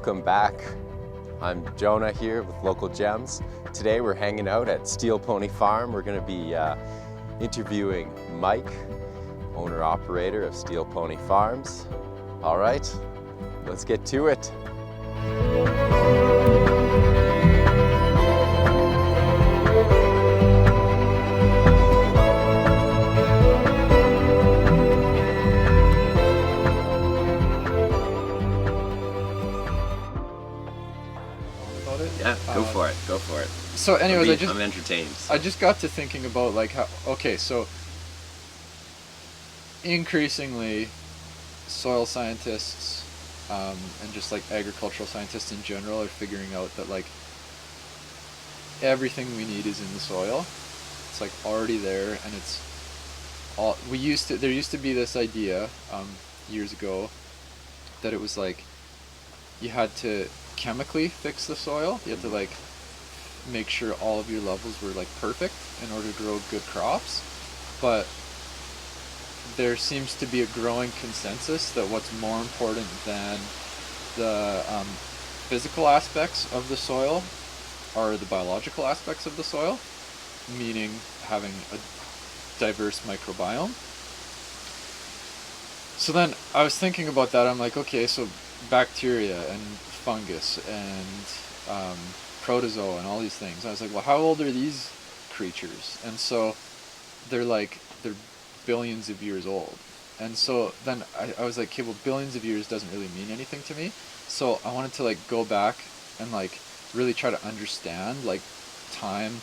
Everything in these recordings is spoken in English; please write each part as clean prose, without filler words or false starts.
Welcome back. I'm Jonah here with Local Gems. Today we're hanging out at Steel Pony Farm. We're going to be interviewing Mike, owner-operator of Steel Pony Farms. All right, let's get to it. Yeah, go for it. So anyways, I'm entertained. So. I just got to thinking about like how, okay, so increasingly soil scientists and just like agricultural scientists in general are figuring out that like everything we need is in the soil. It's like already there, and it's all there used to be this idea years ago that it was like you had to chemically fix the soil. You had to like make sure all of your levels were like perfect in order to grow good crops. But there seems to be a growing consensus that what's more important than the physical aspects of the soil are the biological aspects of the soil, meaning having a diverse microbiome. So then I was thinking about that. I'm like, okay, so bacteria and fungus and protozoa and all these things. I was like, well, how old are these creatures? And so they're billions of years old. And so then I was like, okay, well, billions of years doesn't really mean anything to me. So I wanted to like go back and like really try to understand like time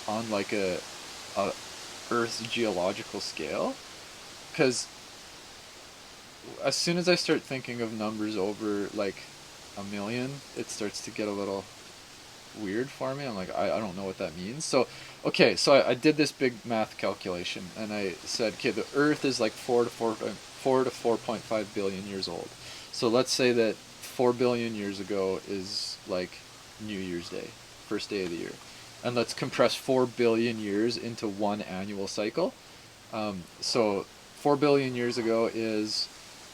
on like a Earth's geological scale, because as soon as I start thinking of numbers over like a million, it starts to get a little weird for me. I'm like, I don't know what that means. So okay, so I did this big math calculation, and I said, okay, the Earth is like 4 to 4.5 billion years old. So let's say that 4 billion years ago is like New Year's Day, first day of the year, and let's compress 4 billion years into one annual cycle. So 4 billion years ago is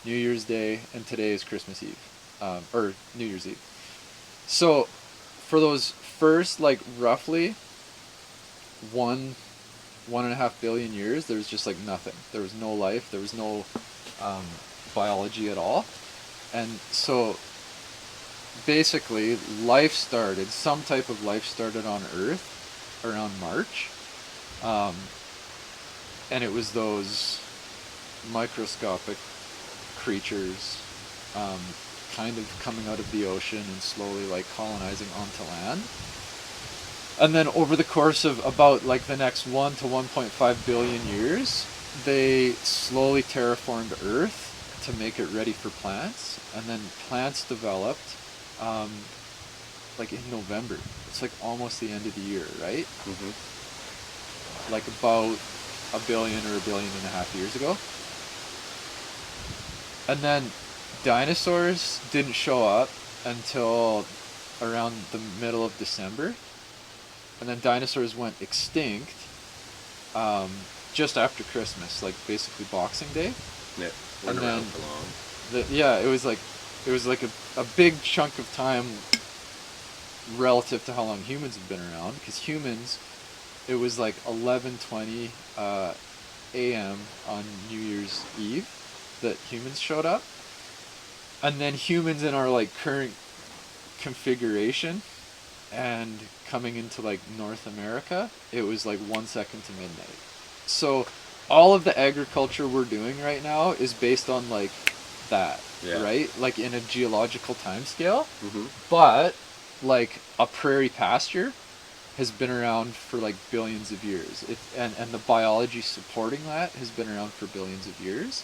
New Year's Day, and today is Christmas Eve, or New Year's Eve. So for those first like roughly 1.5 billion years, there was just like nothing. There was no life. There was no biology at all. And so basically some type of life started on Earth around March. And it was those microscopic creatures kind of coming out of the ocean and slowly like colonizing onto land. And then over the course of about like the next 1 to 1.5 billion years, they slowly terraformed Earth to make it ready for plants. And then plants developed like in November. It's like almost the end of the year, right? Mm-hmm. Like about a billion or a billion and a half years ago. And then dinosaurs didn't show up until around the middle of December. And then dinosaurs went extinct just after Christmas, like basically Boxing Day. Yeah, and then it was like a big chunk of time relative to how long humans have been around, because humans, it was like 11:20 a.m. on New Year's Eve that humans showed up. And then humans in our like current configuration and coming into like North America, it was like 1 second to midnight. So all of the agriculture we're doing right now is based on like that, right? Like in a geological time scale. Mm-hmm. But like a prairie pasture has been around for like billions of years. And the biology supporting that has been around for billions of years.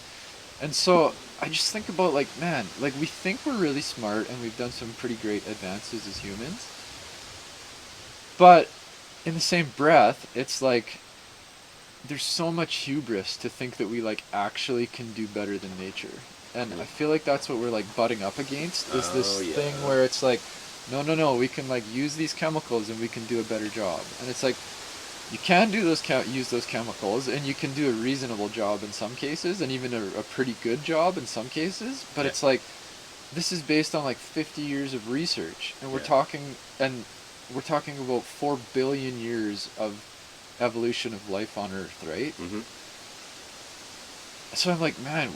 And so I just think about like, man, like we think we're really smart and we've done some pretty great advances as humans. But in the same breath, it's like there's so much hubris to think that we like actually can do better than nature. And I feel like that's what we're like butting up against, is this thing where it's like, no, we can like use these chemicals and we can do a better job. And it's like, you can do use those chemicals, and you can do a reasonable job in some cases, and even a pretty good job in some cases. But it's like, this is based on like 50 years of research, and we're Yeah. talking and we're talking about 4 billion years of evolution of life on Earth, right? Mm-hmm. So I'm like, man,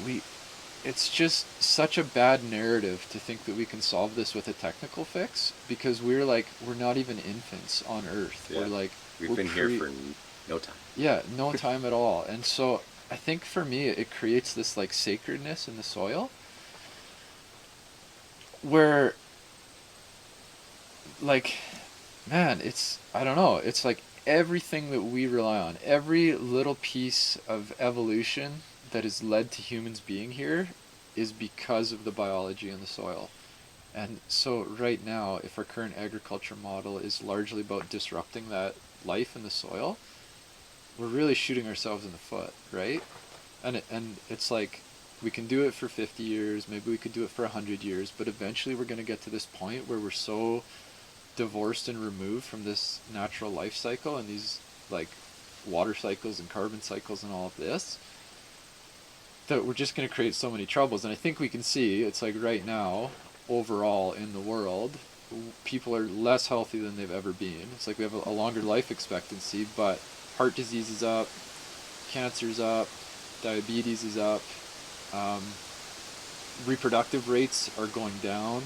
it's just such a bad narrative to think that we can solve this with a technical fix, because we're not even infants on Earth. Yeah. We've We're been here pre for no time. Yeah, no time at all. And so I think for me it creates this like sacredness in the soil where, like, man, it's, I don't know, it's like everything that we rely on, every little piece of evolution that has led to humans being here is because of the biology in the soil. And so right now, if our current agriculture model is largely about disrupting that life in the soil, we're really shooting ourselves in the foot, right? And it's like, we can do it for 50 years, maybe we could do it for 100 years, but eventually we're going to get to this point where we're so divorced and removed from this natural life cycle and these like water cycles and carbon cycles and all of this, that we're just going to create so many troubles. And I think we can see it's like right now, overall in the world, people are less healthy than they've ever been. It's like we have a longer life expectancy, but heart disease is up, cancer's up, diabetes is up, um, reproductive rates are going down.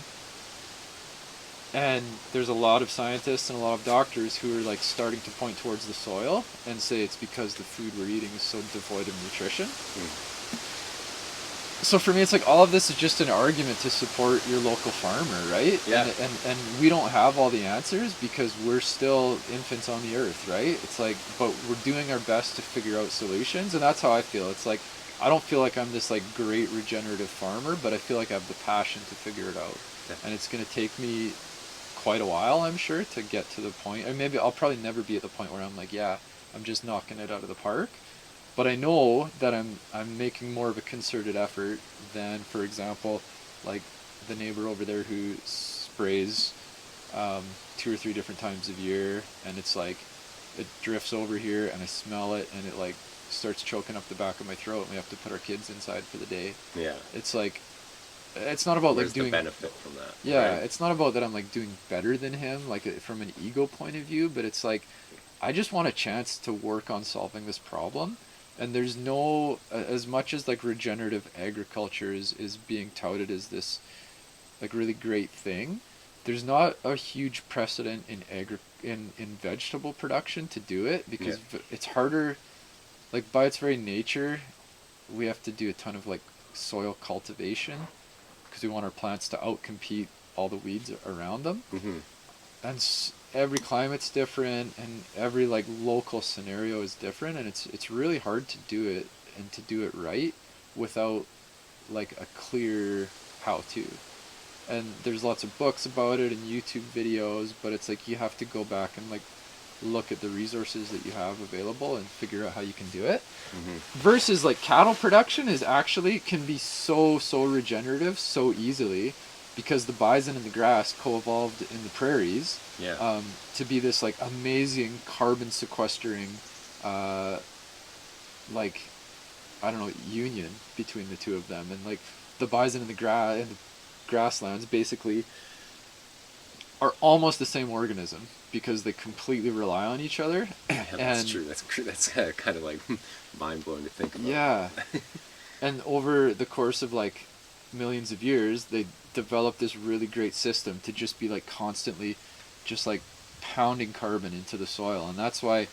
And there's a lot of scientists and a lot of doctors who are like starting to point towards the soil and say it's because the food we're eating is so devoid of nutrition. Mm. So for me, it's like all of this is just an argument to support your local farmer, right? Yeah. And we don't have all the answers because we're still infants on the earth, right? It's like, but we're doing our best to figure out solutions, and that's how I feel. It's like, I don't feel like I'm this like great regenerative farmer, but I feel like I have the passion to figure it out. Yeah. And it's going to take me quite a while, I'm sure, to get to the point. And maybe I'll probably never be at the point where I'm like, yeah, I'm just knocking it out of the park. But I know that I'm making more of a concerted effort than, for example, like the neighbor over there who sprays 2 or 3 different times a year, and it's like it drifts over here, and I smell it, and it like starts choking up the back of my throat, and we have to put our kids inside for the day. Yeah. It's like, it's not about Where's like doing the benefit from that? yeah, Right? it's not about that I'm like doing better than him, like from an ego point of view, but it's like I just want a chance to work on solving this problem. And there's no, as much as like regenerative agriculture is being touted as this like really great thing, there's not a huge precedent in in vegetable production to do it, because Yeah. it's harder, like by its very nature, we have to do a ton of like soil cultivation because we want our plants to outcompete all the weeds around them. Mm-hmm. And every climate's different, and every like local scenario is different, and it's really hard to do it and to do it right without like a clear how to. And there's lots of books about it and YouTube videos, but it's like you have to go back and like look at the resources that you have available and figure out how you can do it. Mm-hmm. Versus like cattle production is actually can be so regenerative so easily, because the bison and the grass co-evolved in the prairies, Yeah. to be this like amazing carbon sequestering, like, I don't know, union between the two of them. And like the bison and the grasslands basically are almost the same organism because they completely rely on each other. Yeah, that's true. That's kind of like mind blowing to think about. Yeah. And over the course of like millions of years, they developed this really great system to just be like constantly just like pounding carbon into the soil. And that's why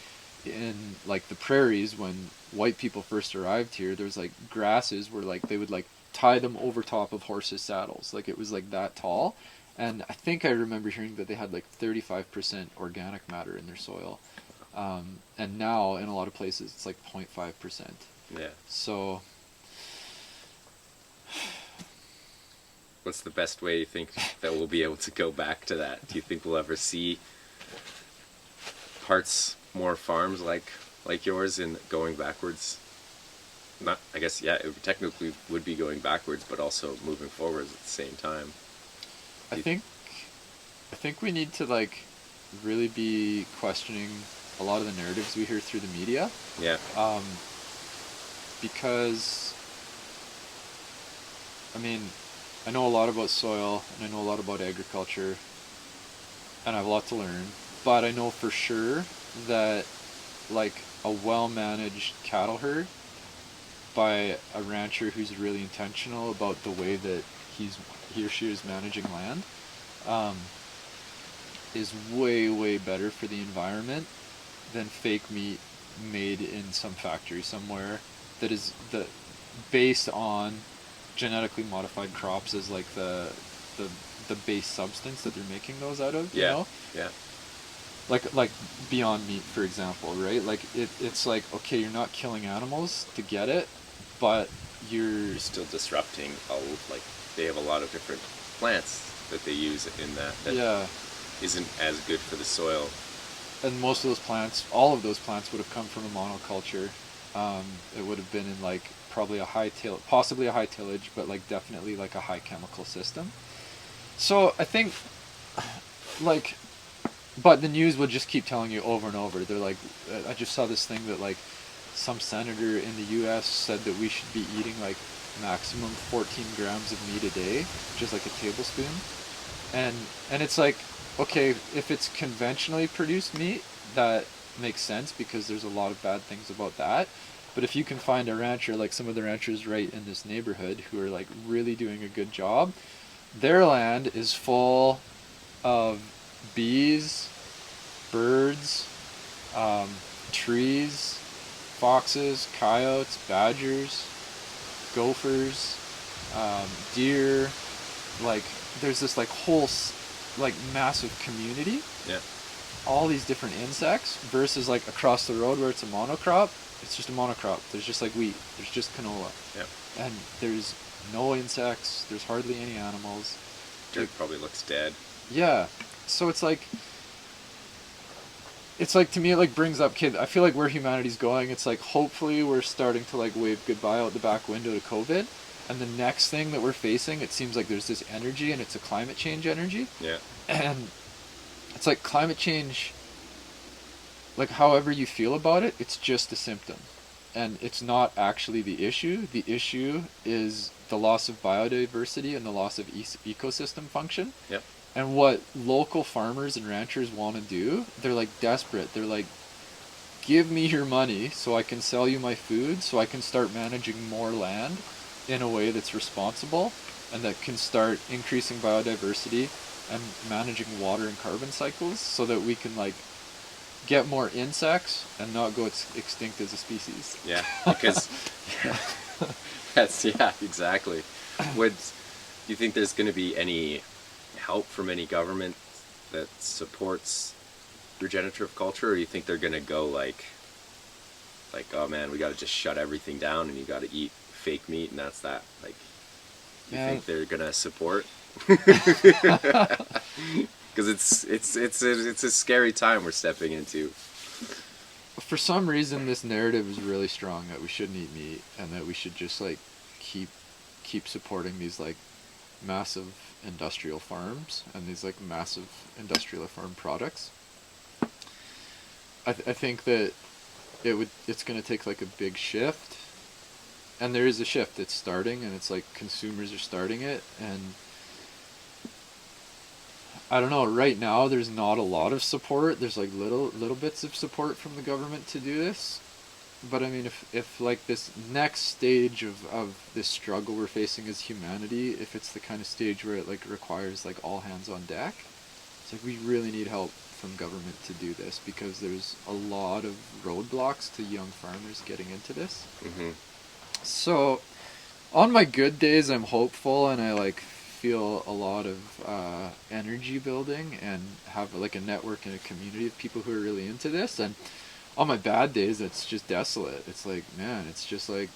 in like the prairies, when white people first arrived here, there's like grasses where like they would like tie them over top of horses' saddles. Like it was like that tall. And I think I remember hearing that they had like 35% organic matter in their soil. And now in a lot of places it's like 0.5%. Yeah. So What's the best way you think that we'll be able to go back to that? Do you think we'll ever see more farms like yours in going backwards? Not, I guess, yeah, it technically would be going backwards, but also moving forwards at the same time. I think we need to like really be questioning a lot of the narratives we hear through the media. Yeah. Because I mean, I know a lot about soil, and I know a lot about agriculture, and I have a lot to learn. But I know for sure that like a well-managed cattle herd by a rancher who's really intentional about the way that he or she is managing land, um, is way better for the environment than fake meat made in some factory somewhere that is based on genetically modified crops as like the the base substance that they're making those out of. You Yeah, know, yeah. like Beyond Meat, for example, right? Like it's like, okay, you're not killing animals to get it, but you're You're still disrupting, like, they have a lot of different plants that they use in that yeah. isn't as good for the soil. And most of those plants, all of those plants would have come from a monoculture. It would have been in like probably possibly a high tillage, but like definitely like a high chemical system. So I think like, but the news would just keep telling you over and over. They're like, I just saw this thing that like some senator in the U.S. said that we should be eating like maximum 14 grams of meat a day, just like a tablespoon. And it's like, okay, if it's conventionally produced meat, that makes sense because there's a lot of bad things about that. But if you can find a rancher, like some of the ranchers right in this neighborhood who are like really doing a good job, their land is full of bees, birds, um, trees, foxes, coyotes, badgers, gophers, deer. Like there's this like whole like massive community, Yeah, all these different insects, versus like across the road where it's a monocrop. It's just a monocrop. There's just like wheat. There's just canola, yeah. and there's no insects. There's hardly any animals. Dirt probably looks dead. Yeah. So it's like to me it like brings up kid. I feel like where humanity's going, it's like hopefully we're starting to like wave goodbye out the back window to COVID, and the next thing that we're facing, it seems like there's this energy, and it's a climate change energy. Yeah, And it's like climate change, like however you feel about it, it's just a symptom, and it's not actually the issue. The issue is the loss of biodiversity and the loss of ecosystem function. yeah, And what local farmers and ranchers want to do, they're like desperate. They're like, give me your money so I can sell you my food, so I can start managing more land in a way that's responsible and that can start increasing biodiversity and managing water and carbon cycles so that we can like get more insects and not go extinct as a species. yeah. Because yeah, that's yeah, exactly. Would do you think there's going to be any help from any government that supports regenerative culture, or do you think they're going to go like, oh man, we got to just shut everything down and you got to eat fake meat and that's that? Like, you Yeah. think they're going to support? Because it's a scary time we're stepping into. For some reason, this narrative is really strong that we shouldn't eat meat and that we should just like keep supporting these like massive industrial farms and these like massive industrial farm products. I think that it's going to take like a big shift, and there is a shift that's starting, and it's like consumers are starting it. And I don't know, right now there's not a lot of support. There's like little bits of support from the government to do this. But I mean, if like this next stage of this struggle we're facing as humanity, if it's the kind of stage where it like requires like all hands on deck, it's like we really need help from government to do this, because there's a lot of roadblocks to young farmers getting into this. Mm-hmm. So on my good days, I'm hopeful, and I like feel a lot of energy building and have like a network and a community of people who are really into this. And on my bad days, it's just desolate. It's like, man, it's just like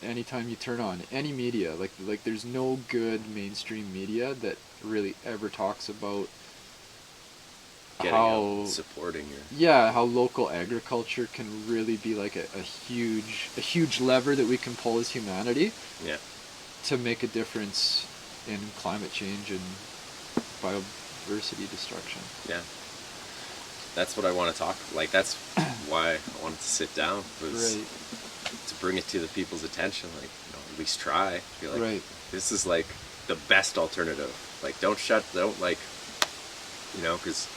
anytime you turn on any media, like there's no good mainstream media that really ever talks about Getting how out, supporting your yeah, how local agriculture can really be like a huge lever that we can pull as humanity yeah. to make a difference in climate change and biodiversity destruction. Yeah, that's what I want to talk. Like, that's why I wanted to sit down, was Right. to bring it to the people's attention. Like, at least try. Be like, Right. this is like the best alternative. Like, don't like, you know, because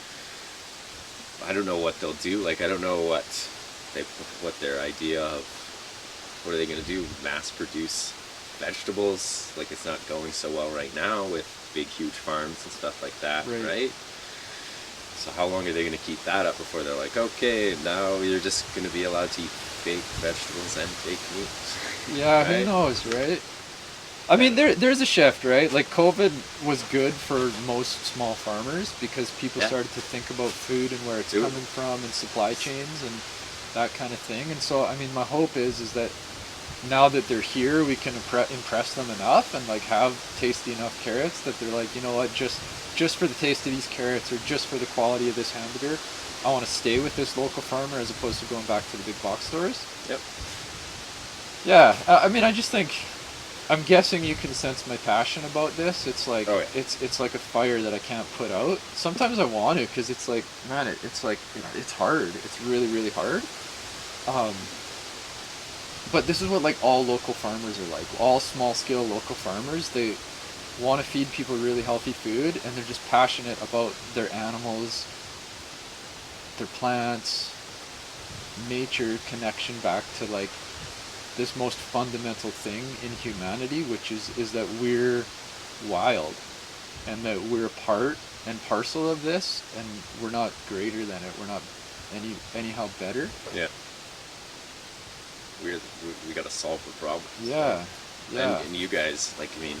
I don't know what they'll do. Like, I don't know what their idea of, what are they going to do? Mass produce vegetables? Like, it's not going so well right now with big, huge farms and stuff like that, right? So how long are they going to keep that up before they're like, okay, now you're just going to be allowed to eat fake vegetables and fake meat? Yeah, right? Who knows, right? I mean, there's a shift, right? Like, COVID was good for most small farmers because people started to think about food and where it's coming from and supply chains and that kind of thing. And so, I mean, my hope is that now that they're here, we can impress them enough and like have tasty enough carrots that they're like, you know what, just for the taste of these carrots or just for the quality of this hamburger, I want to stay with this local farmer as opposed to going back to the big box stores. Yep. Yeah, I mean, I just think, I'm guessing you can sense my passion about this. It's like, it's like a fire that I can't put out. Sometimes I want to, because it's like, man, it's like, it's hard. It's really, really hard. But this is what like all local farmers are like. All small scale local farmers, they want to feed people really healthy food, and they're just passionate about their animals, their plants, nature, connection back to like this most fundamental thing in humanity, which is that we're wild and that we're a part and parcel of this, and we're not greater than it. We're not anyhow better. Yeah. We got to solve the problem. Yeah. Yeah. And you guys, like, I mean,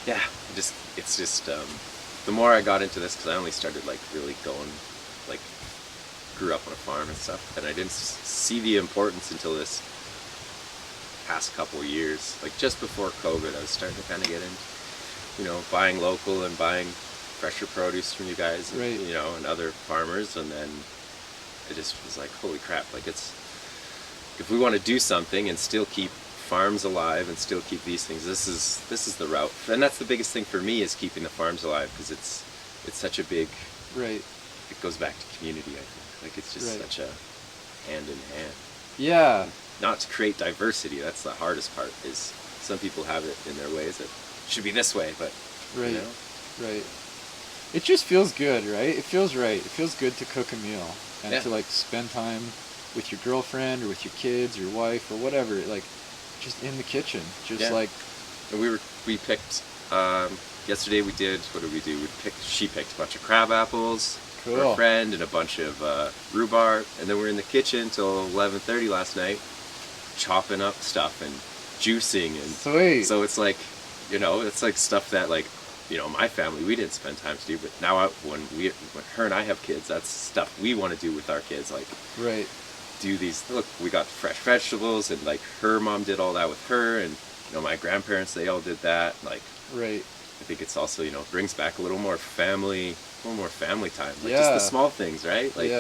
yeah, it's just the more I got into this, because I only started like really going, like, grew up on a farm and stuff, and I didn't see the importance until this past couple of years. Like, just before COVID, I was starting to kind of get into, you know, buying local and buying fresher produce from you guys, and, you know, and other farmers, and then it just was like, holy crap, like, it's, if we want to do something and still keep farms alive and still keep these things, this is the route. And that's the biggest thing for me, is keeping the farms alive, because it's such a big, it goes back to community, I think. Like, it's just such a hand in hand. Yeah. Not to create diversity, that's the hardest part, is some people have it in their ways that should be this way, but you know? It just feels good, right? It feels right. It feels good to cook a meal and to like spend time with your girlfriend or with your kids, your wife, or whatever, like just in the kitchen, just like. And we picked yesterday. We did, what did we do? She picked a bunch of crab apples for a friend and a bunch of rhubarb, and then we were in the kitchen till 11:30 last night, chopping up stuff and juicing, and so it's like, you know, it's like stuff that, like, you know, my family, we didn't spend time to do, but now when her and I have kids, that's stuff we want to do with our kids, like do these, look, we got fresh vegetables, and like her mom did all that with her, and you know, my grandparents, they all did that, like I think it's also, you know, brings back a little more family time, like just the small things, right? Like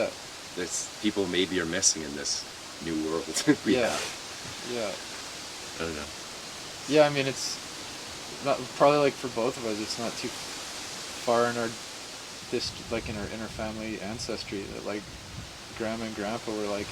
there's people maybe are missing in this new world we have. I don't know. Yeah, I mean, it's not probably, like, for both of us, it's not too far in our like in our family ancestry that like grandma and grandpa were like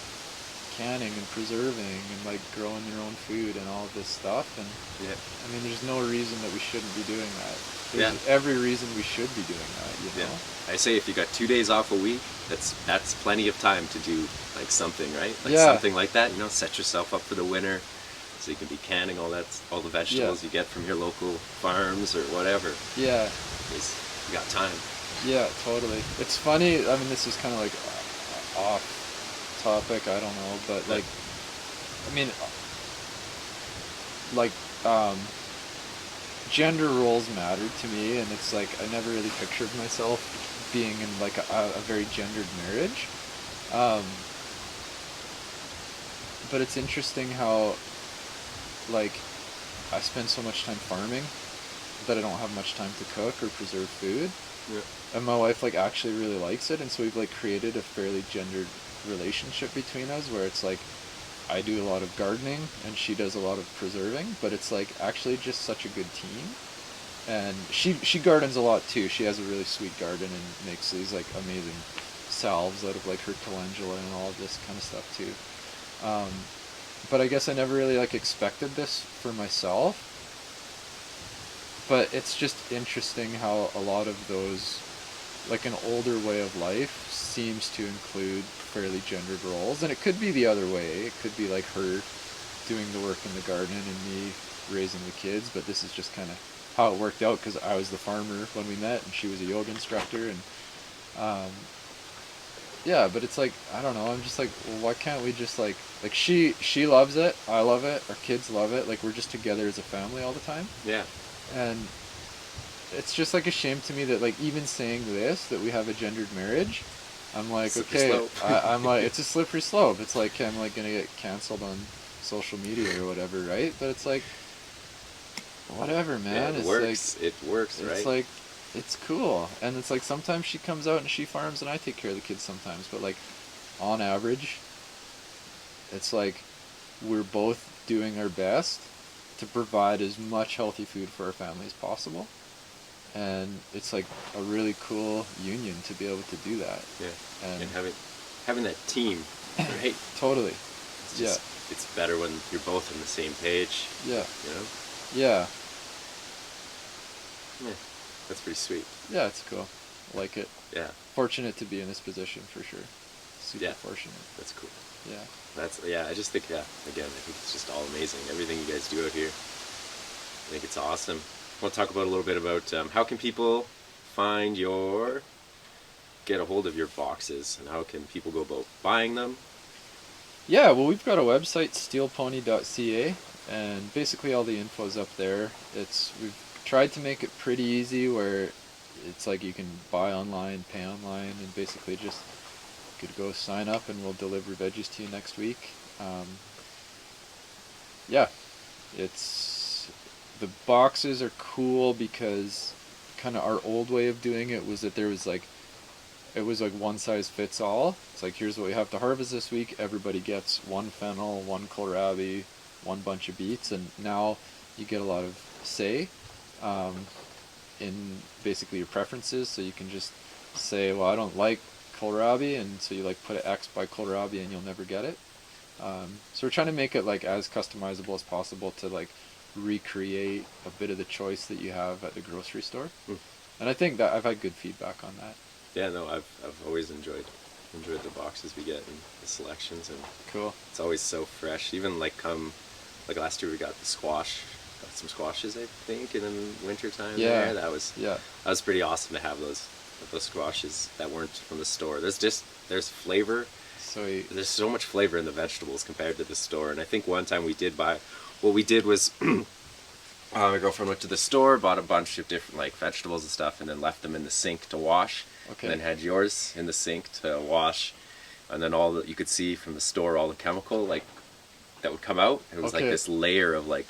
canning and preserving and like growing their own food and all of this stuff, and I mean, there's no reason that we shouldn't be doing that. There's every reason we should be doing that, you know? I say if you got 2 days off a week, that's plenty of time to do like something, right? Like something like that, you know, set yourself up for the winter, so you can be canning all the vegetables you get from your local farms or whatever. Yeah. Because you got time. Yeah, totally. It's funny, I mean, this is kind of like off topic, I don't know, but like, I mean, like, gender roles mattered to me, and it's like, I never really pictured myself being in like a very gendered marriage. But it's interesting how, like, I spend so much time farming that I don't have much time to cook or preserve food. And my wife like actually really likes it, and so we've like created a fairly gendered relationship between us, where it's like I do a lot of gardening and she does a lot of preserving, but it's like actually just such a good team. And she gardens a lot too. She has a really sweet garden and makes these like amazing salves out of like her calendula and all of this kind of stuff too. But I guess I never really like expected this for myself. but it's just interesting how a lot of those, like an older way of life, seems to include fairly gendered roles. And it could be the other way. It could be like her doing the work in the garden and me raising the kids, but this is just kind of how it worked out because I was the farmer when we met and she was a yoga instructor. And um, yeah, but it's like, I don't know, I'm just like, well, why can't we just like she loves it, I love it, our kids love it, like we're just together as a family all the time. Yeah. And it's just like a shame to me that like even saying this, that we have a gendered marriage, I'm like, Slippery okay, slope. I'm like, it's a slippery slope. It's like I'm like gonna get canceled on social media or whatever, right? But it's like, whatever, Yeah, man. it It's works. It works, like, right? it's like, it's cool. And it's like sometimes she comes out and she farms and I take care of the kids sometimes. But like, on average, it's like we're both doing our best to provide as much healthy food for our family as possible. And it's like a really cool union to be able to do that. Yeah. And And having that team, right? totally. It's just it's better when you're both on the same page. Yeah. You know? Yeah. Yeah. That's pretty sweet. Yeah, it's cool. I like it. Yeah. Fortunate to be in this position for sure. Super Yeah. fortunate. That's cool. Yeah. I just think, yeah, again, I think it's just all amazing. Everything you guys do out here. I think it's awesome. I want to talk about a little bit about how can people get a hold of your boxes, and how can people go about buying them? Yeah, well, we've got a website, steelpony.ca, and basically all the info's up there. We've tried to make it pretty easy where it's like you can buy online, pay online, and basically just could go sign up and we'll deliver veggies to you next week. Yeah, the boxes are cool because kind of our old way of doing it was that it was like one size fits all. It's like, here's what we have to harvest this week. Everybody gets one fennel, one kohlrabi, one bunch of beets, and now you get a lot of say in basically your preferences. So you can just say, well, I don't like kohlrabi, and so you like put an X by kohlrabi and you'll never get it. So we're trying to make it like as customizable as possible to like recreate a bit of the choice that you have at the grocery store. And I think that I've had good feedback on that. Yeah, no, I've always enjoyed the boxes we get and the selections, and Cool. it's always so fresh. Even like last year we got got some squashes, I think, in the winter time. Yeah. There. That was pretty awesome to have those squashes that weren't from the store. There's flavor. So There's so much flavor in the vegetables compared to the store. And I think one time what we did was my girlfriend went to the store, bought a bunch of different like vegetables and stuff, and then left them in the sink to wash. Okay. And then had yours in the sink to wash, and then all that you could see from the store, all the chemical like that would come out. It was like Okay. this layer of like,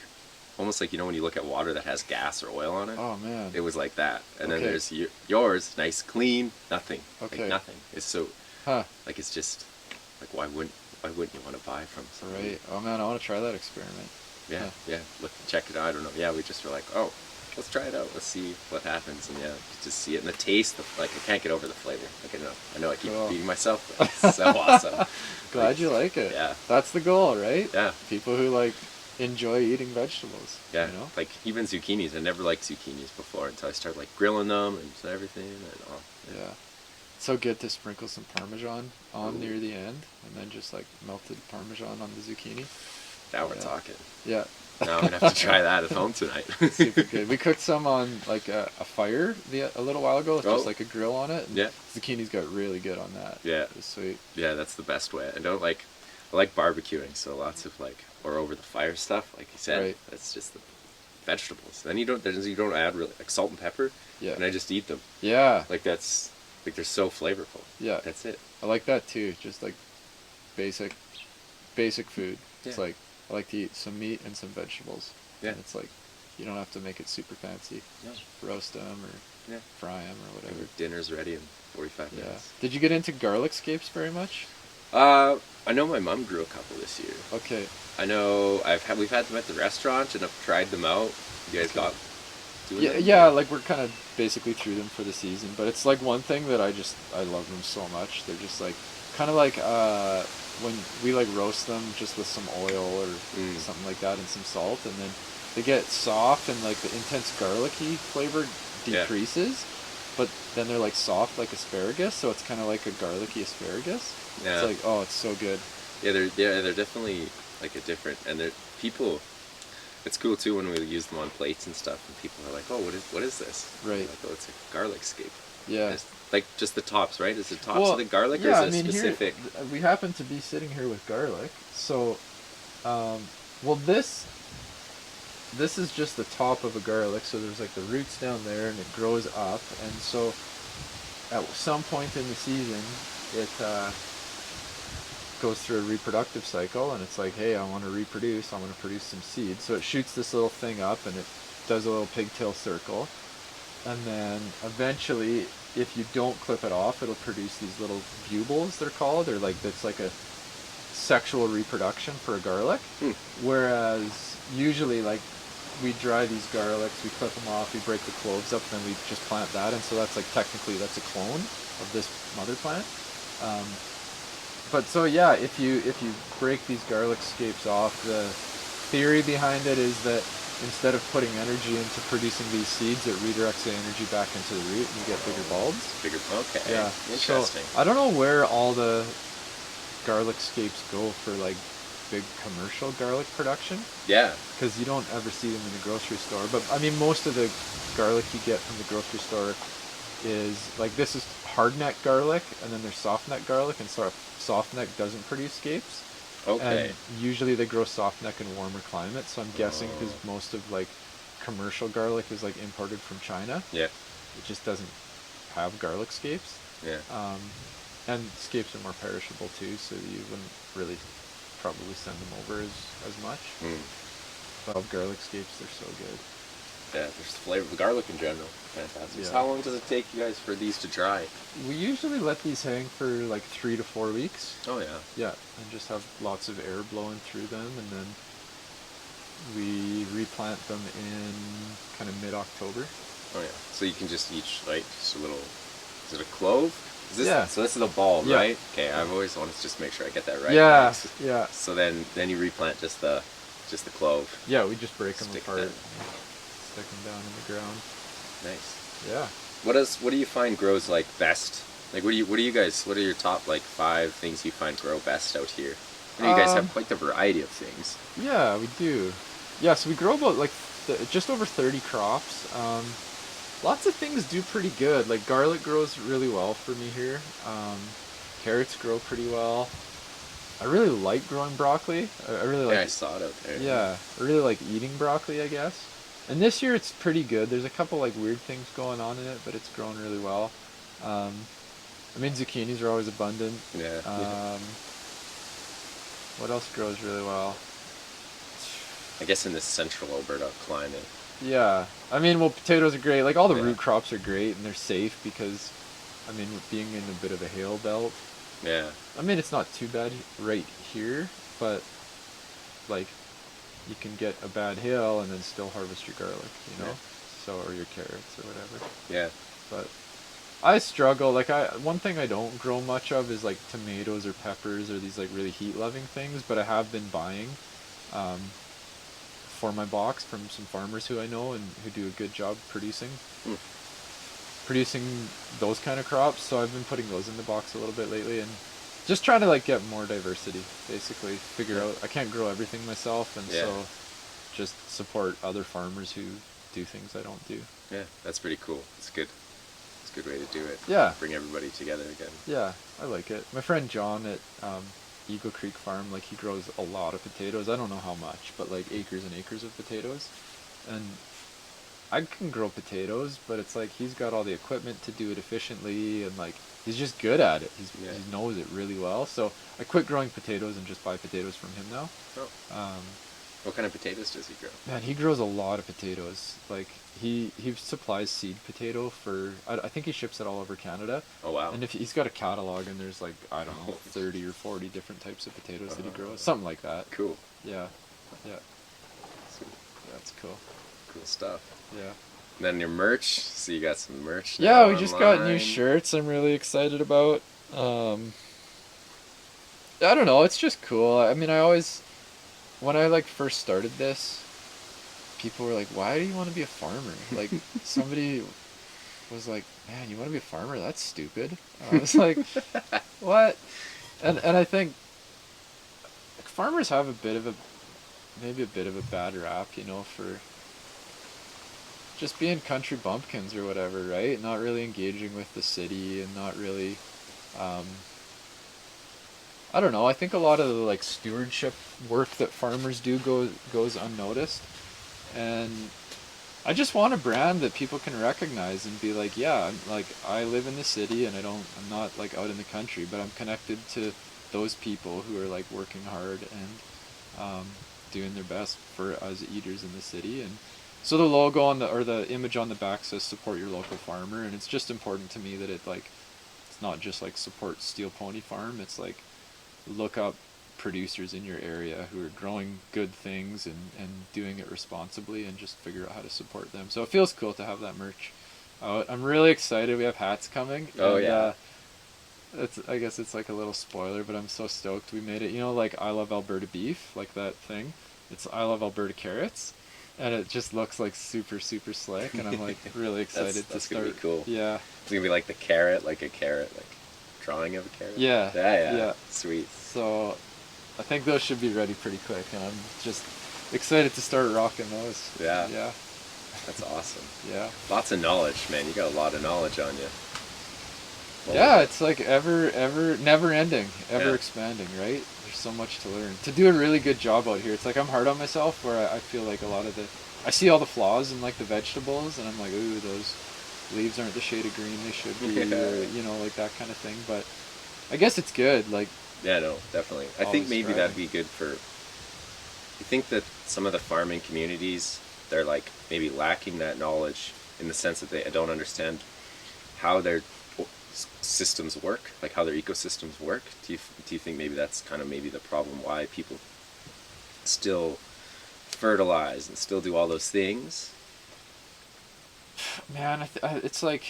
almost like, you know, when you look at water that has gas or oil on it. Oh man. It was like that. And then Okay. there's yours, nice, clean, nothing. Okay. Like nothing. It's so Huh. like, it's just like, why wouldn't you want to buy from somebody? Right. Oh man, I want to try that experiment. Yeah, Huh. yeah. Check it out. I don't know. Yeah, we just were like, oh, let's try it out. Let's see what happens. And yeah, just see it, and the taste. Like, I can't get over the flavor. Like, I know I keep Cool. beating myself, but it's so awesome. Glad you like it. Yeah. That's the goal, right? Yeah. People who like enjoy eating vegetables. Yeah, You know? like even zucchinis. I never liked zucchinis before until I started like grilling them and everything. And Yeah. So good to sprinkle some Parmesan on Ooh. near the end, and then just like melted Parmesan on the zucchini. Now we're Yeah. talking. Yeah. Now I'm gonna have to try that at home tonight. Super good. We cooked some on like a fire a little while ago with just Oh. like a grill on it. And Yeah. Zucchini's got really good on that. Yeah. It was sweet. Yeah, that's the best way. I like barbecuing, so lots of like, or over the fire stuff, like you said. Right. That's just the vegetables. Then you don't add really like salt and pepper. Yeah. And I just eat them. Yeah. Like they're so flavorful. Yeah. That's it. I like that too. Just like basic food. It's Yeah. like I like to eat some meat and some vegetables. Yeah. And it's like you don't have to make it super fancy. No. Roast them or Yeah. fry them or whatever. And dinner's ready in 45 Yeah. minutes. Did you get into garlic scapes very much? I know my mom grew a couple this year. Okay. I know we've had them at the restaurant and I've tried them out. You guys got doing Yeah, them? yeah, like we're kind of basically through them for the season, but it's like one thing that I love them so much. They're just like kind of like when we like roast them just with some oil or Mm. something like that and some salt, and then they get soft and like the intense garlicky flavor Yeah. decreases, but then they're like soft like asparagus, so it's kind of like a garlicky asparagus. Yeah. It's like, oh, it's so good. Yeah, they're definitely like a different, and they're people. It's cool too when we use them on plates and stuff, and people are like, "Oh, what is this?" Right. Like, oh, it's a garlic scape. Yeah. It's like just the tops, right? Is it tops of the garlic, or yeah, is it specific? Here, we happen to be sitting here with garlic, so, well, this is just the top of a garlic, so there's like the roots down there, and it grows up, and so at some point in the season, it goes through a reproductive cycle, and it's like, hey, I want to reproduce, I want to produce some seeds, so it shoots this little thing up, and it does a little pigtail circle, and then eventually, if you don't clip it off, it'll produce these little bubles, they're called. They're like, it's like a sexual reproduction for a garlic. Whereas usually, like, we dry these garlics, we clip them off, we break the cloves up, then we just plant that, and so that's like technically that's a clone of this mother plant. But so yeah, if you break these garlic scapes off, the theory behind it is that instead of putting energy into producing these seeds, it redirects the energy back into the root, and you get bigger bulbs. Okay. Yeah. Interesting. So I don't know where all the garlic scapes go for like big commercial garlic production. Yeah. Because you don't ever see them in the grocery store. But I mean, most of the garlic you get from the grocery store is like, this is hard neck garlic, and then there's soft neck garlic, and soft neck doesn't produce scapes. Okay. And usually they grow soft neck in warmer climates, so I'm guessing because most of like commercial garlic is like imported from China. Yeah. It just doesn't have garlic scapes. Yeah. And scapes are more perishable too, so you wouldn't really probably send them over as much. But garlic scapes, they're so good. Yeah, there's the flavor of the garlic in general. Fantastic. Yeah. So how long does it take you guys for these to dry? We usually let these hang for like 3 to 4 weeks. Oh yeah. Yeah, and just have lots of air blowing through them, and then we replant them in kind of mid-October. Oh yeah. So you can just each, like, just a little. Is it a clove? Is this, Yeah. So this is a bulb, Yeah. right? Okay. I've always wanted to just make sure I get that right. Yeah, Nice. yeah. So then you replant just the clove. Yeah, we just break them Stick apart, them. and stick them down in the ground. Nice. Yeah. What do you find grows like best? Like what are your top like 5 things you find grow best out here? I know you guys have quite the variety of things. Yeah, we do. Yeah, so we grow about like just over 30 crops. Lots of things do pretty good. Like garlic grows really well for me here. Carrots grow pretty well. I really like growing broccoli. I really like. Yeah, I saw it out there. Yeah, I really like eating broccoli, I guess. And this year it's pretty good. There's a couple like weird things going on in it, but it's grown really well. I mean, zucchinis are always abundant. Yeah. What else grows really well? I guess in this central Alberta climate. Yeah, I mean, well, potatoes are great. Like all the Yeah. root crops are great, and they're safe because, I mean, with being in a bit of a hail belt, Yeah. I mean, it's not too bad right here, but like, you can get a bad hail and then still harvest your garlic, you know, Yeah. so, or your carrots or whatever. Yeah. But I struggle. Like, one thing I don't grow much of is like tomatoes or peppers or these like really heat-loving things. But I have been buying for my box from some farmers who I know and who do a good job producing those kind of crops. So I've been putting those in the box a little bit lately and just trying to like get more diversity. Basically, figure out I can't grow everything myself, and Yeah. so just support other farmers who do things I don't do. Yeah. That's pretty cool. It's good. It's a good way to do it. Yeah. Bring everybody together again. Yeah, I like it. My friend John at Eagle Creek Farm, like he grows a lot of potatoes. I don't know how much, but like acres and acres of potatoes. And I can grow potatoes, but it's like he's got all the equipment to do it efficiently, and like he's just good at it. Yeah. He knows it really well. So I quit growing potatoes and just buy potatoes from him now. Oh. What kind of potatoes does he grow? Man, he grows a lot of potatoes. Like he supplies seed potato for. I think he ships it all over Canada. Oh wow. And if he's got a catalog, and there's like, I don't know, 30 or 40 different types of potatoes that he grows, something like that. Cool. Yeah, yeah, Sweet. that's cool. Cool stuff. Yeah. And then your merch. So you got some merch. Yeah, now we just got new online. shirts. I'm really excited about. I don't know. It's just cool. I mean, when I like first started this, people were like, why do you want to be a farmer? Like, somebody was like, man, you want to be a farmer? That's stupid. And I was like, what? And I think farmers have maybe a bit of a bad rap, you know, for just being country bumpkins or whatever, right? Not really engaging with the city and not really, um, I don't know. I think a lot of the like stewardship work that farmers do goes unnoticed, and I just want a brand that people can recognize and be like, yeah, like I live in the city and I'm not like out in the country, but I'm connected to those people who are like working hard and doing their best for us eaters in the city. And so the logo on the or the image on the back says support your local farmer, and it's just important to me that it's not just like support Steel Pony Farm. It's like look up producers in your area who are growing good things and doing it responsibly, and just figure out how to support them. So it feels cool to have that merch out. I'm really excited. We have hats coming. Oh, and, yeah. I guess it's like a little spoiler, but I'm so stoked we made it. You know, like I love Alberta beef, like that thing. It's I love Alberta carrots, and it just looks like super super slick. And I'm like really excited to That's start. gonna be cool. Yeah. It's gonna be like the carrot, like a carrot, like drawing of a carrot. Yeah. Yeah. Yeah. Sweet. So I think those should be ready pretty quick, and I'm just excited to start rocking those. Yeah. Yeah. That's awesome. Yeah. Lots of knowledge, man. You got a lot of knowledge on you. Well, Yeah, it's like ever never ending, ever Yeah. expanding, right? There's so much to learn. To do a really good job out here, it's like I'm hard on myself where I feel like a lot of I see all the flaws in like the vegetables, and I'm like, ooh, those leaves aren't the shade of green they should be, or, you know, like that kind of thing. But I guess it's good, like. Yeah, no, definitely. I think Always maybe that'd striving. be good for. You think that some of the farming communities, they're like maybe lacking that knowledge in the sense that they don't understand how their systems work, like how their ecosystems work. Do you think maybe that's kind of maybe the problem why people still fertilize and still do all those things? Man, it's like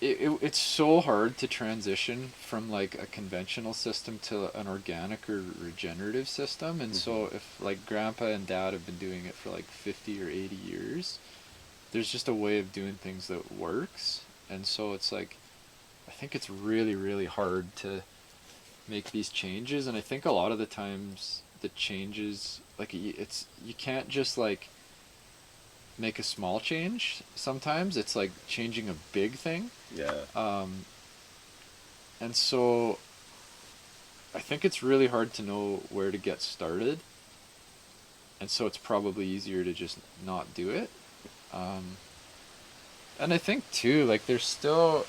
it's so hard to transition from like a conventional system to an organic or regenerative system. And so if like grandpa and dad have been doing it for like 50 or 80 years, there's just a way of doing things that works. And so it's like I think it's really really hard to make these changes. And I think a lot of the times the changes, like it's you can't just like make a small change. Sometimes it's like changing a big thing. Yeah. And so I think it's really hard to know where to get started. And so it's probably easier to just not do it. And I think too, like there's still,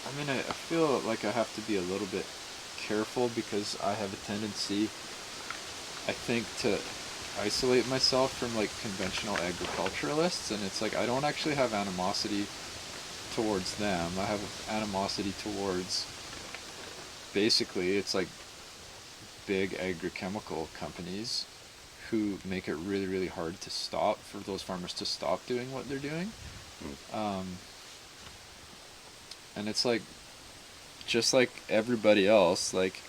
I mean, I feel like I have to be a little bit careful because I have a tendency, I think, to isolate myself from like conventional agriculturalists. And it's like I don't actually have animosity towards them. I have animosity towards, basically it's like big agrochemical companies who make it really really hard to stop, for those farmers to stop doing what they're doing. And it's like just like everybody else, like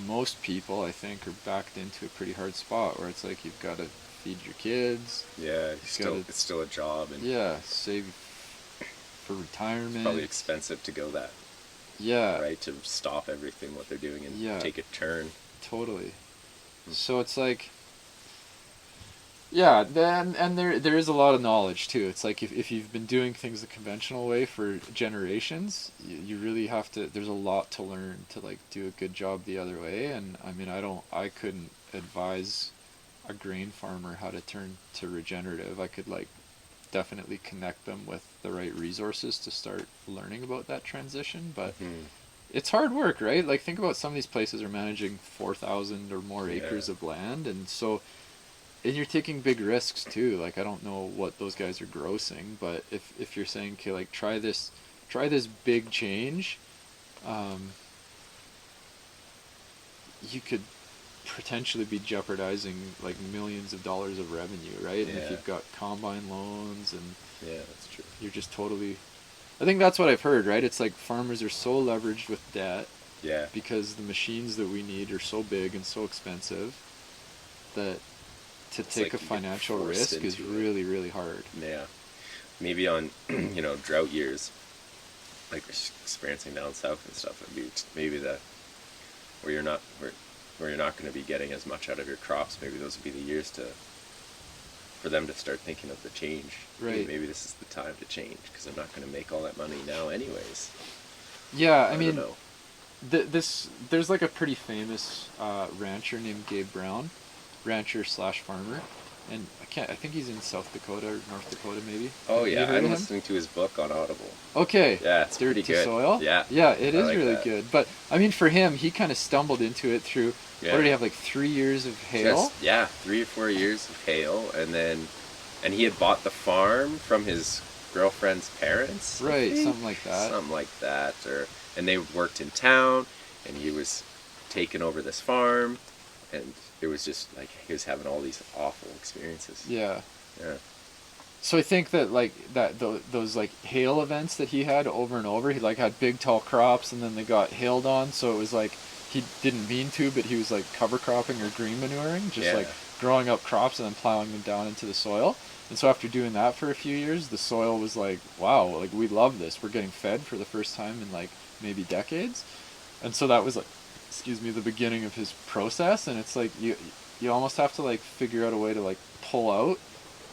most people I think are backed into a pretty hard spot where it's like you've got to feed your kids. Yeah, it's still a job, and Yeah, save for retirement. probably expensive to go that. Yeah. Right, to stop everything what they're doing and Yeah. take a turn. Totally. So it's like, yeah, then and there is a lot of knowledge too. It's like if you've been doing things the conventional way for generations, you really have to. There's a lot to learn to like do a good job the other way. And I mean, I couldn't advise a grain farmer how to turn to regenerative. I could like definitely connect them with the right resources to start learning about that transition, but it's hard work, right? Like think about some of these places are managing 4,000 or more acres of land, and so and you're taking big risks too. Like I don't know what those guys are grossing, but if you're saying, okay, like try this big change, you could potentially be jeopardizing like millions of dollars of revenue, right? And if you've got combine loans and Yeah, that's true. you're just totally, I think that's what I've heard, right? It's like farmers are so leveraged with debt Yeah. because the machines that we need are so big and so expensive that to It's take like a you get financial forced risk is into it. really, really hard. Yeah. Maybe on, drought years, like experiencing down south and stuff, would be maybe where you're not where you're not going to be getting as much out of your crops. Maybe those would be the years for them to start thinking of the change. Right. Maybe this is the time to change because I'm not going to make all that money now anyways. Yeah, I I mean, don't know. there's like a pretty famous rancher named Gabe Brown, rancher slash farmer, and I think he's in South Dakota or North Dakota maybe. Oh Have you yeah, heard I'm of him? listening to his book on Audible. Okay, Yeah, it's Dirt pretty to good. Soil. Yeah, Yeah, it I is like really that. good. But I mean, for him, he kind of stumbled into it through what did he Yeah. have, like 3 years of hail? Just 3 or 4 years of hail, and he had bought the farm from his girlfriend's parents, I Right, think. something like that. Something like that, and they worked in town, and he was taking over this farm, and it was just like he was having all these awful experiences. Yeah. Yeah. So I think that those like hail events that he had over and over, he like had big tall crops and then they got hailed on, so it was like he didn't mean to, but he was like cover cropping or green manuring, just Yeah. like growing up crops and then plowing them down into the soil. And so after doing that for a few years, the soil was like, wow, like we love this. We're getting fed for the first time in like maybe decades. And so that was like, excuse me, the beginning of his process. And it's like you almost have to like figure out a way to like pull out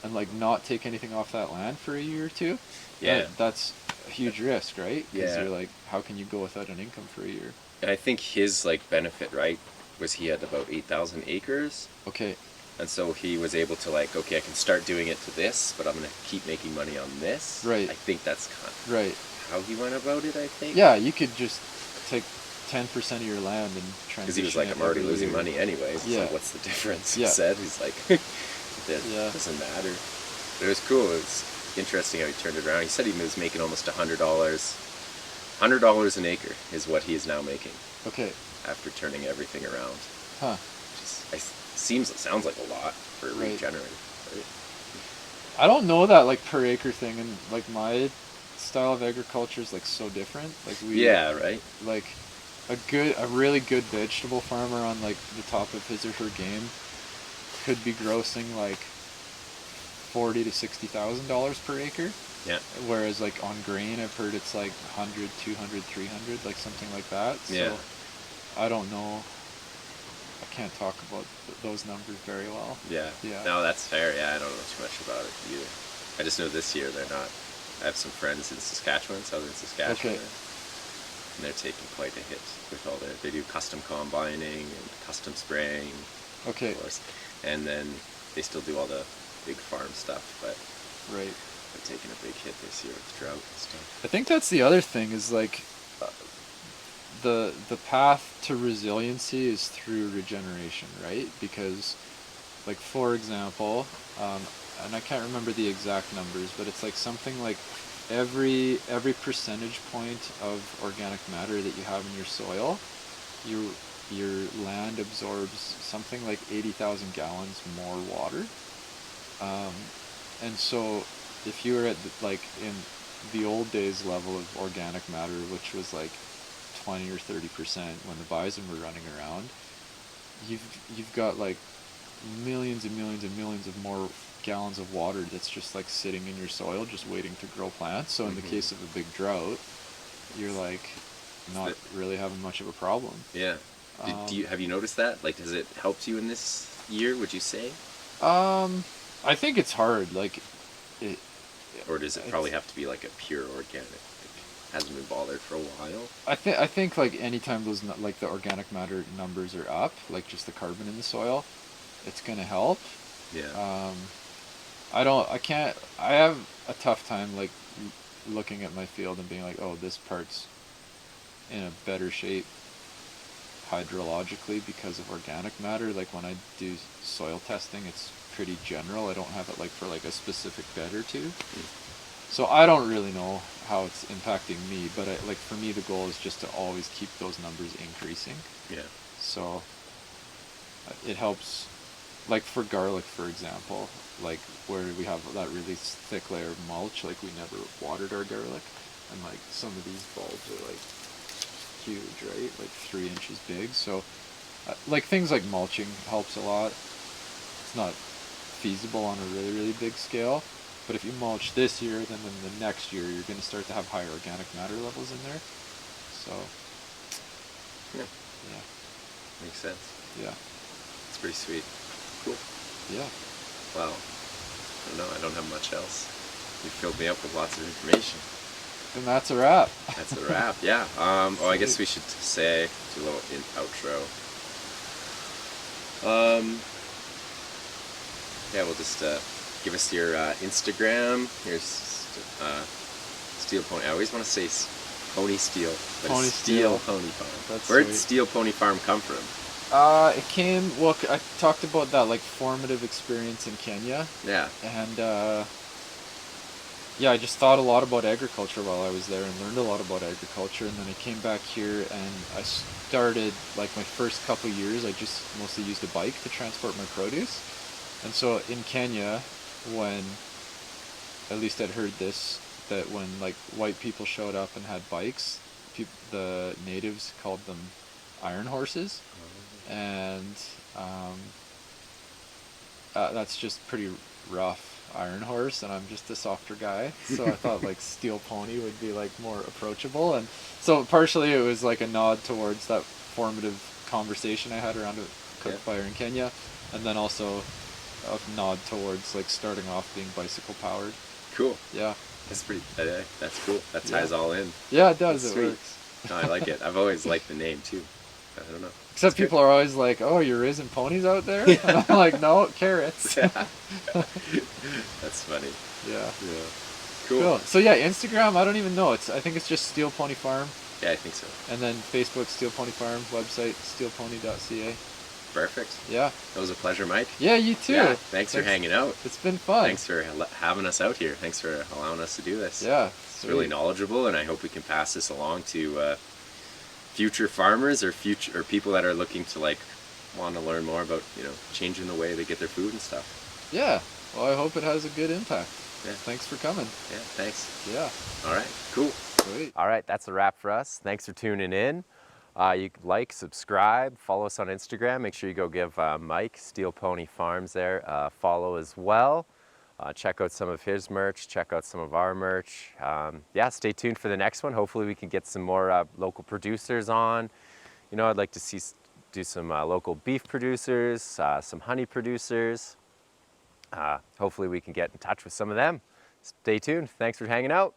and like not take anything off that land for a year or two. Yeah. That's a huge risk, right? Because Yeah. you're like, how can you go without an income for a year? And I think his like benefit, right, was he had about 8,000 acres. Okay. And so he was able to like, okay, I can start doing it to this, but I'm gonna keep making money on this. Right. I think that's kind of Right. how he went about it. I think. Yeah, you could just take 10% of your land and transition. Because he was like, it I'm already every losing year. money anyways. It's Yeah. like, what's the difference? Yeah. He said. He's like, Yeah. doesn't matter. But it was cool. It was interesting how he turned it around. He said he was making almost $100. $100 an acre is what he is now making Okay. after turning everything around. Huh. Sounds like a lot for Right. regenerative. Right? I don't know that like per acre thing, and like my style of agriculture is like so different. Like Yeah, right. like a really good vegetable farmer on like the top of his or her game could be grossing like $40,000 to $60,000 per acre. Yeah. Whereas like on grain, I've heard it's like 100, 200, 300, like something like that. So Yeah. I don't know. I can't talk about those numbers very well. Yeah. Yeah. No, that's fair. Yeah, I don't know too much about it either. I just know this year they're not. I have some friends in Saskatchewan, southern Saskatchewan, Okay. and they're taking quite a hit with all their. They do custom combining and custom spraying, Okay. of course, and then they still do all the big farm stuff, but Right. they're taking a big hit this year with drought and stuff. I think that's the other thing is like the path to resiliency is through regeneration, right? Because like for example, and I can't remember the exact numbers, but it's like something like every percentage point of organic matter that you have in your soil, your land absorbs something like 80,000 gallons more water. And so if you were at like in the old days level of organic matter, which was like 20 or 30% when the bison were running around, you've got like millions and millions and millions of more gallons of water that's just like sitting in your soil just waiting to grow plants. So in the case of a big drought, you're like not really having much of a problem. Yeah. Have you noticed that? Like, has it helped you in this year? Would you say? I think it's hard. Like, Or does it probably have to be like a pure organic? Like, hasn't been bothered for a while. I think like anytime those like the organic matter numbers are up, like just the carbon in the soil, it's gonna help. Yeah. I have a tough time like looking at my field and being like, oh, this part's in a better shape hydrologically because of organic matter. Like when I do soil testing, it's pretty general. I don't have it like for like a specific bed or two. So I don't really know how it's impacting me, but like for me the goal is just to always keep those numbers increasing. Yeah. So it helps, like for garlic, for example, like where we have that really thick layer of mulch, like we never watered our garlic, and like some of these bulbs are like huge, right? Like 3 inches big. So like things like mulching helps a lot. it's not feasible on a really, really big scale. But if you mulch this year, then in the next year, you're going to start to have higher organic matter levels in there. So, Yeah, yeah, makes sense. yeah, It's pretty sweet. Cool. yeah. Well, I don't know. I don't have much else. You filled me up with lots of information. And that's a wrap. That's a wrap. Yeah. Oh, I guess we should say do a little outro. Yeah, we'll just give us your Instagram. Here's Steel Pony. I always want to say Pony Steel, but Pony it's Steel Steel. Pony Farm. That's Where sweet. did Steel Pony Farm come from? It came, well, I talked about that like formative experience in Kenya, Yeah. and yeah, I just thought a lot about agriculture while I was there and learned a lot about agriculture. And then I came back here and I started, like my first couple years, I just mostly used a bike to transport my produce. And so in Kenya, when, at least I'd heard this, that when like white people showed up and had bikes, the natives called them iron horses. And that's just pretty rough, iron horse, and I'm just a softer guy, so I thought like steel pony would be like more approachable. And so partially it was like a nod towards that formative conversation I had around a campfire in Kenya, and then also a nod towards like starting off being bicycle powered. Cool. Yeah, That's pretty. That's cool. That ties all in. yeah, it does. That's It sweet. works. No, I like it. I've always liked the name too. I don't know. Except It's good. people are always like, "Oh, you're raising ponies out there?" And I'm like, "No, carrots." Yeah. That's funny. Yeah. Yeah. Cool. Cool. So yeah, Instagram, I don't even know. I think it's just Steel Pony Farm, Yeah, I think so. and then Facebook Steel Pony Farm, website steelpony.ca. Perfect. Yeah. That was a pleasure, Mike. Yeah, you too. Yeah. Thanks for hanging out. It's been fun. Thanks for having us out here. Thanks for allowing us to do this. Yeah. It's really knowledgeable, and I hope we can pass this along to future farmers or people that are looking to like want to learn more about changing the way they get their food and stuff. Yeah. Well, I hope it has a good impact. Yeah. Thanks for coming. Yeah. Thanks. Yeah. All right. Cool. Sweet. All right, that's a wrap for us. Thanks for tuning in. You can like, subscribe, follow us on Instagram. Make sure you go give Mike, Steel Pony Farms there, a follow as well. Check out some of his merch, check out some of our merch. Yeah, stay tuned for the next one. Hopefully we can get some more local producers on. I'd like to do some local beef producers, some honey producers. Hopefully we can get in touch with some of them. Stay tuned. Thanks for hanging out.